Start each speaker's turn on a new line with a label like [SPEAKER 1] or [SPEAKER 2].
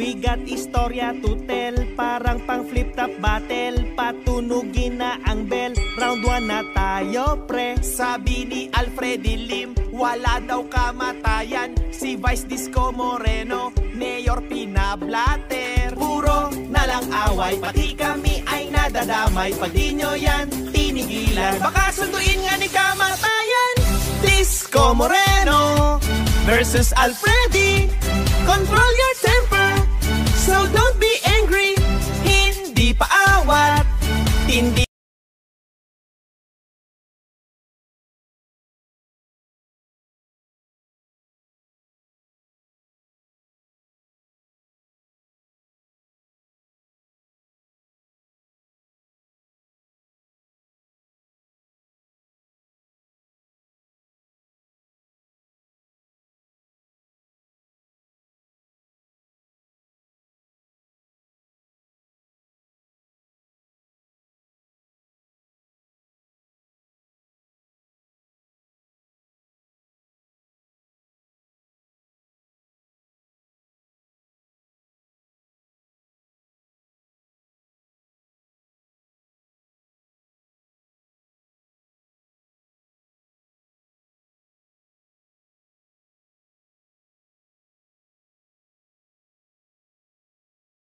[SPEAKER 1] We got istorya to tell, parang pang flip-top battle. Patunugin na ang bell, round 1 na tayo pre.
[SPEAKER 2] Sabi ni Alfredi Lim, wala daw kamatayan. Si Vice Disco Moreno, Mayor pinablatter. Puro na lang away, pati kami ay nadadamay. Pag di nyo yan tinigilan, baka sunduin nga ni kamatayan. Disco Moreno versus Alfredi, control your